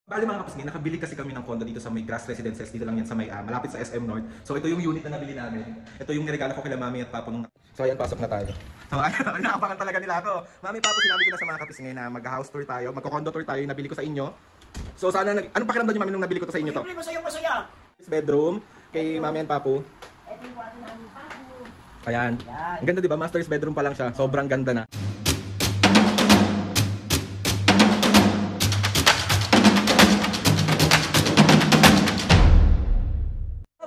Bali mga kapis, nakabili kasi kami ng condo dito sa may Grass Residences, dito lang yan sa may malapit sa SM North. So ito yung unit na nabili namin. Ito yung niregalo ko kila mami at papa nung... So ayan, pasok na tayo. So ayan, nakabangan talaga nila ako. Mami, papa, sinabi ko na sa mga kapis na mag-house tour tayo, magko-condo tour tayo, yung nabili ko sa inyo. So sana, anong pakiramdam niyo mami nung nabili ko to sa inyo to? Masaya. Bedroom, kay mami and papu. Ito yung kwarto namin, papu. Ayan. Ang ganda diba? Master's bedroom pa lang siya. Sobrang ganda na.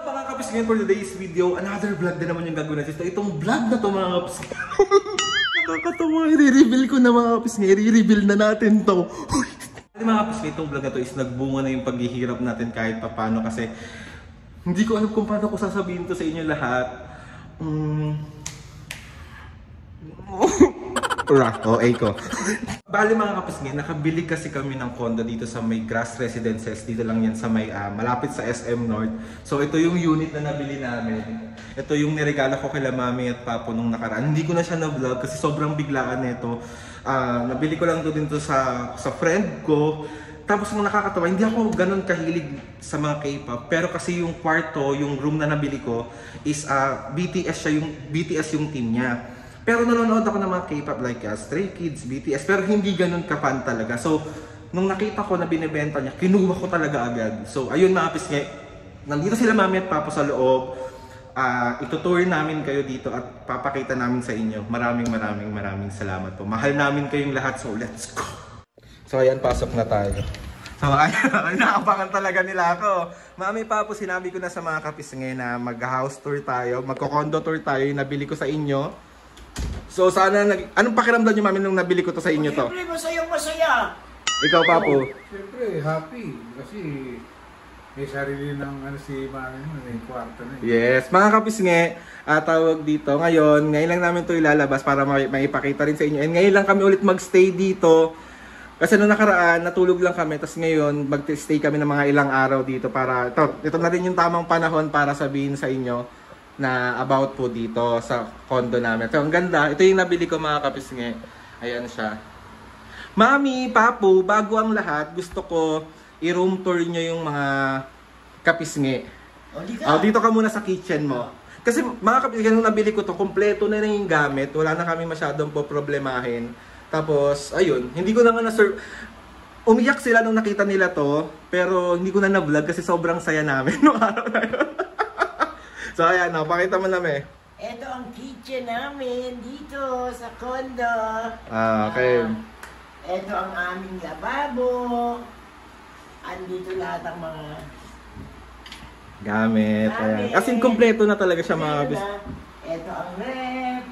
Mga kapis, ngayon for today's video, another vlog din naman yung gagawin natin. So, itong vlog na to mga kapis. Nakakatawa, i-reveal ko na mga kapis. I-reveal na natin to. Mga kapis, itong vlog na to is nagbunga na yung paghihirap natin kahit papano kasi hindi ko alam kung paano ko sasabihin to sa inyo lahat. OA ko. Bali mga kapisngin, nakabili kasi kami ng condo dito sa may Grass Residences. Dito lang yan sa may malapit sa SM North. So ito yung unit na nabili namin. Ito yung niregalo ko kila mami at papo nung nakaraan. Hindi ko na siya na-vlog kasi sobrang biglaan nito. Nabili ko lang to din to sa friend ko. Tapos nung nakakatawa, hindi ako ganun kahilig sa mga K-pop. Pero kasi yung kwarto, yung room na nabili ko is BTS yung team niya. Pero nanonood ako ng mga K-pop like Stray Kids, BTS, pero hindi ganun ka-fan talaga. So, nung nakita ko na binibenta niya, kinuha ko talaga agad. So, ayun mga pisngi, nandito sila mami at papa sa loob. Itutour namin kayo dito at papakita namin sa inyo. Maraming salamat po. Mahal namin kayong lahat, so let's go! So, ayan, pasok na tayo. So, ayan, nakabangan talaga nila ako. Mami, papo, sinabi ko na sa mga kapisngi na mag-house tour tayo, magko-condo tour tayo, yung nabili ko sa inyo. So sana, anong pakiramdam niyo mami nung nabili ko to sa inyo to? Siyempre, masaya. Ikaw, Papo? Siyempre, happy. Kasi may sarili ng si mami mo, may kwarto na. Yes, mga kapisngi, tawag dito. Ngayon lang namin to ilalabas para maipakita rin sa inyo. And ngayon lang kami ulit magstay dito. Kasi nung nakaraan, natulog lang kami. Tapos ngayon, mag-stay kami ng mga ilang araw dito para, ito na rin yung tamang panahon para sabihin sa inyo na about po dito sa condo namin. So, ang ganda. Ito yung nabili ko mga kapisngi. Ayan siya. Mami, Papu, bago ang lahat, gusto ko i-room tour nyo yung mga kapisngi. Dito ka muna sa kitchen mo. Kasi mga kapisngi, nung nabili ko to, kompleto na yung gamit. Wala na kami masyadong po problemahin. Tapos, ayun, hindi ko na nga na-serve. Umiyak sila nung nakita nila to, pero hindi ko na na-vlog kasi sobrang saya namin nung araw na yun. So ayan, pakita mo namin. Ito ang kitchen namin dito sa condo. Okay. Ito ang aming lababo. Andito lahat ang mga gamit. Ayan. As in, kompleto na talaga siya mga kabis. Ito ang ref,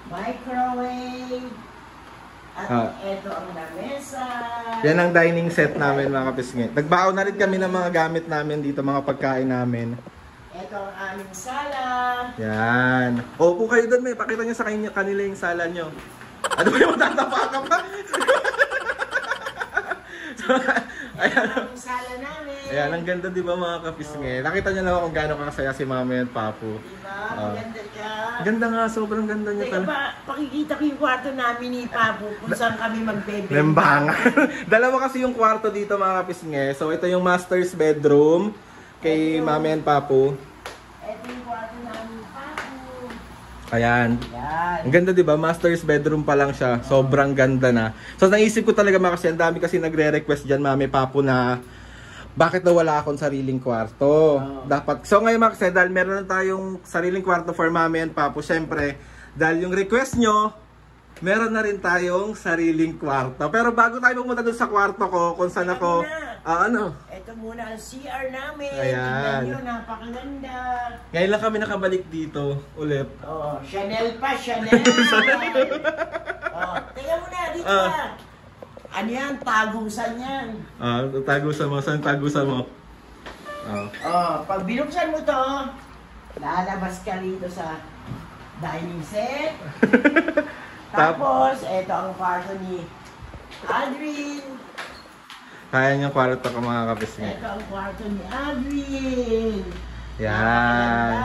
microwave, at ito ang lamesa. Yan ang dining set namin mga kapisngi. Nagbaon na rin kami ng mga gamit namin dito, mga pagkain namin. Ito ang aming sala. Yan. Opo kayo doon, may pakita nyo sa kanila yung sala nyo. Ano ba yung matatapakan pa? So, ayan ang sala namin. Ayan, ang ganda diba mga kapisngi? Nakita nyo naman kung gaano kasaya si Mami at Papu. Diba? Maganda siya. Ganda nga, sobrang ganda niya talaga. Teka ba, pakikita ko yung kwarto namin ni Papu kung saan kami magbebe. Lembangan. Dalawa kasi yung kwarto dito mga kapisngi. So ito yung master's bedroom kay Mami and Papu. Ito yung kwarto namin, Papu. Ayan. Ang ganda diba? Master's bedroom pa lang siya. Sobrang ganda na. So naisip ko talaga mga kasi, ang dami kasi nagre-request dyan, Mami, Papu, na bakit daw wala akong sariling kwarto. Dapat. So ngayon mga kasi, dahil meron na tayong sariling kwarto for Mami and Papu, syempre, dahil yung request nyo, meron na rin tayong sariling kwarto. Pero bago tayo pumunta dun sa kwarto ko, kung saan ako, Ito muna ang CR namin. Ayan. Tingnan nyo, napakaganda. Ngayon lang kami nakabalik dito ulit. Chanel pa, Chanel. Tingnan mo na, dito na. Ano yan? Tagusan yan. Tagusan mo. Saan tagusan mo? Pag binuksan mo to, lalabas ka rito sa dining set. Tapos, ito ang kwarto ni Adrian. Kaya niyang kwarto ka mga kapisngi. Ito ang kwarto ni Adrian. Yan.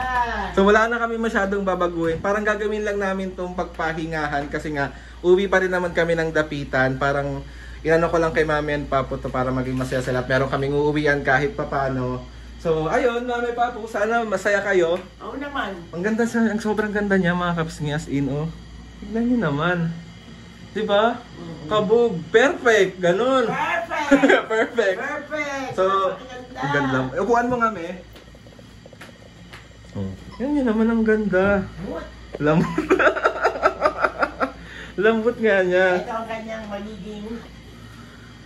So wala na kami masyadong babaguhin. Parang gagawin lang namin tong pagpahingahan kasi nga uwi pa rin naman kami ng dapitan. Parang inano ko lang kay Mami and Papo to para maging masaya sila. Meron kaming uuwian kahit papano. So, ayun, Mami Papo, sana masaya kayo. Oo naman. Ang ganda siya, ang sobrang ganda niya mga kapisngi, as in, oh. Tignan niyo naman. Diba? Kabog. Perfect. Ganun. Perfect! Perfect. Perfect! So, ang ganda. Upuan mo nga, me. Oh. Yan yun naman ang ganda. What? Lambot. Lambot nga niya. Ito ang kanyang magiging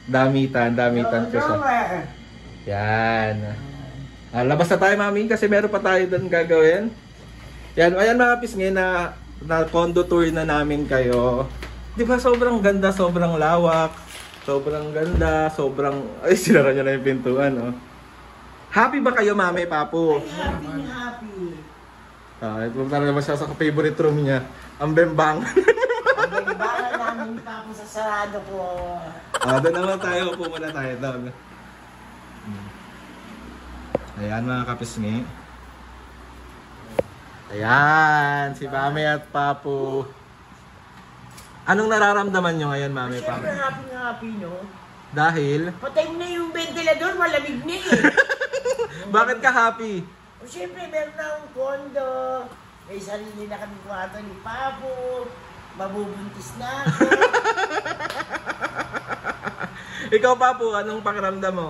Damitan ko siya. drawer. Yan. Labas na tayo, Mami, kasi meron pa tayo doon gagawin. Yan, ayan mga pisngi na condo tour na namin kayo. Di ba sobrang ganda, sobrang lawak, sobrang ganda, sobrang... Ay, sinara niya na yung pintuan, oh. Happy ba kayo, Mami, Papo? Happy, happy. Ito talaga naman siya sa favorite room niya. Ang bembang. Ang bala namin pa ako sa sarado ko. Doon naman tayo, upo muna tayo doon. Ayan mga kapisngi. Ayan, si Mami at Papo. Anong nararamdaman nyo ngayon, Mami, Papo? Siyempre happy na happy, no? Dahil? Patay mo na yung ventilador, malamig na eh. Bakit ka happy? O siyempre, meron na akong kondo. May sarili na kami kwarto ni Papo. Mabubuntis na ako. Ikaw, Papo, anong pakiramdam mo?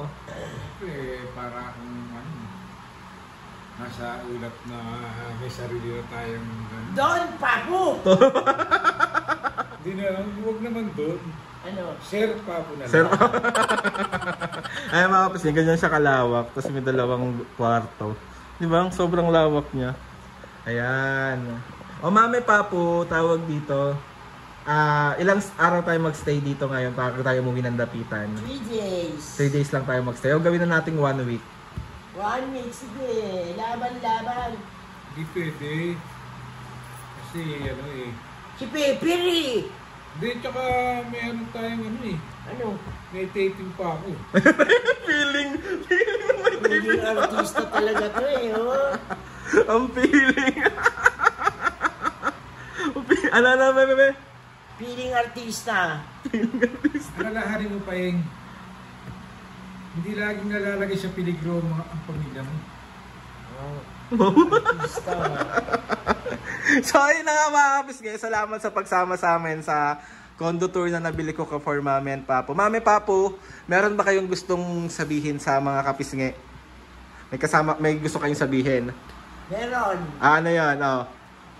Para akong nasa ulap na may sarili na tayong Doon, Papo! Hindi na lang, huwag naman doon. Ano? Sir Papo na lang. Sir, ay mga kapisngi, ganyan siya kalawak. Tapos may dalawang kwarto. Di ba? Sobrang lawak niya. Ayan. O Mami, Papo, tawag dito. Ilang araw tayo magstay dito ngayon para tayo umuwi ng Dapitan? 3 days. 3 days lang tayo magstay. O gawin na nating 1 week. 1 week, sige. Laban-laban. Hindi pwede. Kasi ano eh. Si Peperi! Hindi, tsaka may ano tayong ano eh. Ano? May taping pa ako. feeling mo may Pwedeng artista talaga to eh, oh. Ang feeling. Ano, bebe? Feeling artista. Alalahanin mo pa yung hindi laging nalalagay sa peligro ang pamilya mo. Artista. So ayun na nga mga kapisngi, salamat sa pagsama sa amin sa condo tour na nabili ko for Mami and Papo. Mami, Papo, meron ba kayong gustong sabihin sa mga kapisngi? May gusto kayong sabihin? Meron. Ano yan?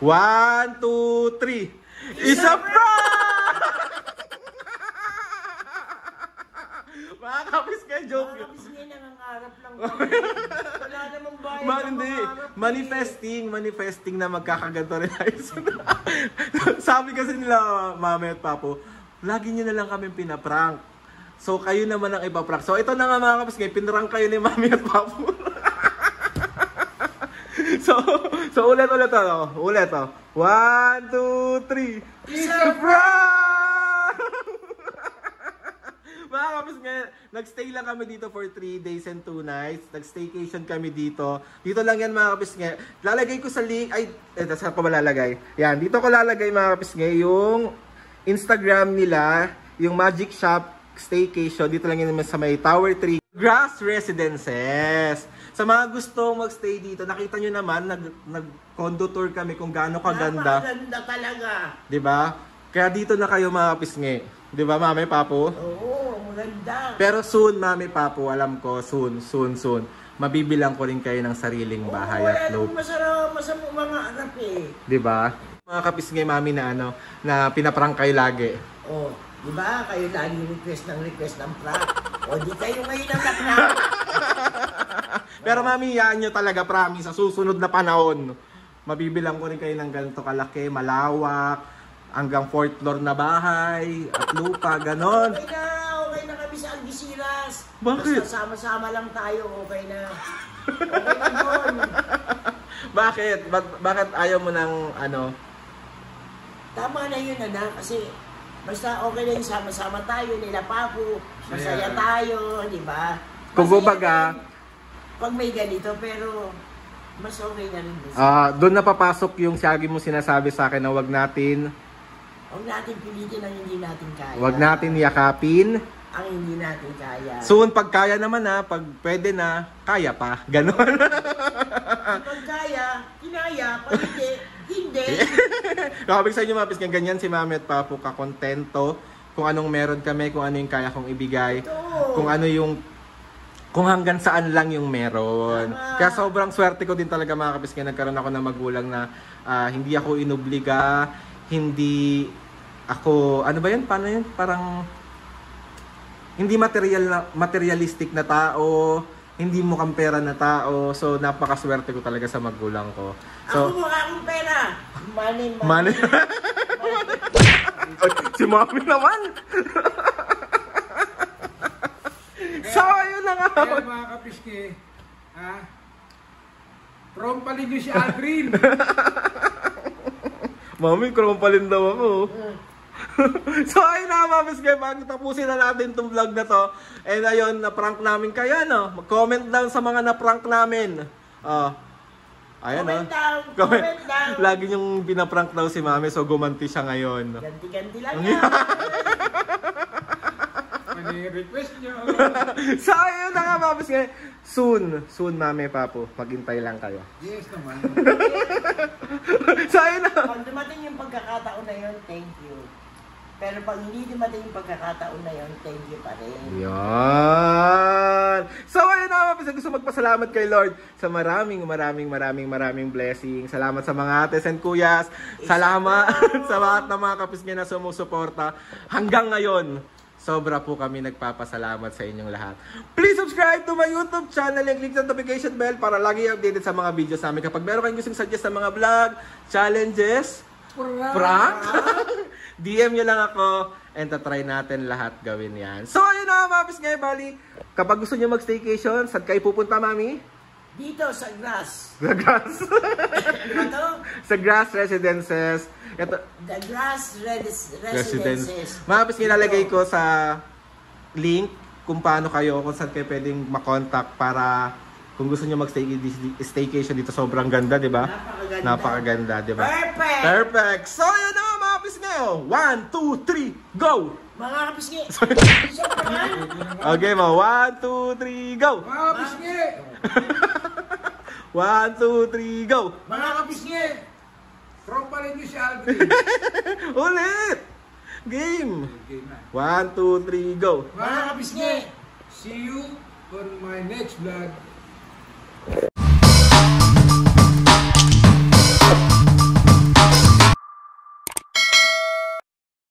1, 2, 3. Isa prank! Mga kapisngi, joke. Mga kapis ngayon nangangarap lang kami. Wala namang bayad. Hindi. Manifesting na magkakaganto rin tayo. Sabi kasi nila, Mami at Papo, lagi nyo na lang kami pinaprank. So, kayo naman ang ipaprank. So, ito na nga mga kapis, pinrank kayo ni Mami at Papo. so ulit. Ulit. 1, 2, 3. Isa prank! Mga kapis ngayon, nagstay lang kami dito for 3 days and 2 nights. Nag-staycation kami dito. Dito lang yan mga kapis ngayon. Lalagay ko sa link. Ay, saan ko ba lalagay? Yan, dito ko lalagay mga kapis ngayon yung Instagram nila, yung Magic Shop Staycation. Dito lang yan naman sa may Tower 3 Grass Residences. Sa mga gustong magstay dito, nakita nyo naman, nag-condo tour kami kung gaano kaganda. Napakaganda talaga. Diba? Kaya dito na kayo mga pisngi. Diba, Mami, Papo? Oo, maganda. Pero soon, Mami, Papo, alam ko, soon. Mabibilang ko rin kayo ng sariling bahay at Wala loop. namang masamang mga anak eh. Diba? Mga kapisngi, Mami, na pinaprank kayo lagi. Oh, di ba? Kayo lagi request ng prank. O di kayo ngayon ang na-prank. Pero Mami, yan nyo talaga, promise, sa susunod na panahon, mabibilang ko rin kayo ng ganito kalaki, malawak, hanggang 4th floor na bahay, at lupa, ganon. Okay na kami sa Algeciras. Bakit? Basta sama-sama lang tayo, okay na. Okay na doon. Bakit? Bakit ayaw mo ng ano? Tama na yun, anak, kasi basta okay na yung sama-sama tayo, nila Papo, masaya tayo, di ba? Kung kumbaga, pag may ganito, pero mas okay na rin. doon na papasok yung siyagi mo sinasabi sa akin na wag natin Huwag natin pilitin ang hindi natin kaya. yakapin ang hindi natin kaya. Soon, pag kaya naman na, pag pwede na, kaya pa. Ganon. Pag kaya, kinaya, pag hindi. Kapag sa inyo mga pisngi, ganyan si Mami at Papo kakontento kung anong meron kami, kung ano yung kaya kong ibigay, Ito. kung ano yung kung hanggang saan lang yung meron. Tama. Kaya sobrang swerte ko din talaga mga kapisngi, nagkaroon ako ng magulang na hindi ako inubliga, hindi ako, ano ba yun? Paano yun? Parang hindi materialistic na tao, hindi mo kang pera na tao. So napakaswerte ko talaga sa magulang ko. So, Ako mukha akong pera. Money. Money. Si Mami naman. So, ayun na nga. Kaya mga kapiske, trompalin nyo si Aldrin. Mami, krumpalin daw ako. So, ayun na mga piske, bago tapusin na natin itong vlog na to. And ayun, na-prank namin kayo, no? Mag-comment down sa mga na-prank namin. Ayun, Comment down, Comment. comment down. Lagi niyong pinaprank daw si Mami, so gumanti siya ngayon. Ganti-ganti lang yan. Ano yung request nyo? So, ayun na nga mga piske. Soon, Mami, Papo. Maghintay lang kayo. Yes naman. So, ayun na. Pag dumating yung pagkakataon na yun, thank you. Pero pag hindi dumating yung pagkakataon na yun, thank you pa rin. Yan. So ayun na mga gusto magpasalamat kay Lord sa maraming blessing. Salamat sa mga ates and kuyas. Salamat sa lahat ng mga kapisngi na sumusuporta. Hanggang ngayon, sobra po kami nagpapasalamat sa inyong lahat. Please subscribe to my YouTube channel and click the notification bell para lagi updated sa mga videos namin. Kapag meron kayong gustong suggest sa mga vlog, challenges, prank, DM nyo lang ako and tatry natin lahat gawin yan. So ayun na mga mapis ngayon, bali. Kapag gusto nyo mag-staycation, saan kayo pupunta, Mami? Dito sa grass. Sa Grass. Ano to? Sa Grass Residences. Ito, The Grass Residences. Mapis nilalagay ko sa link kung paano kayo, kung saan kayo pwedeng makontakt para kung gusto nyo mag-staycation dito, sobrang ganda, di ba? Napakaganda. Napakaganda, di ba? Perfect! Perfect! So yun na mga mapis ngayon. 1, 2, 3, go! Mga kapisngi. Isa pa man. Okay mo, 1, 2, 3, go! Mga kapiske, 1, 2, 3, go! Mga kapisngi. trompalin nyo si Aldrin. Ulit! Game! Okay na. 1, 2, 3, go! Mga kapisngi. See you on my next vlog.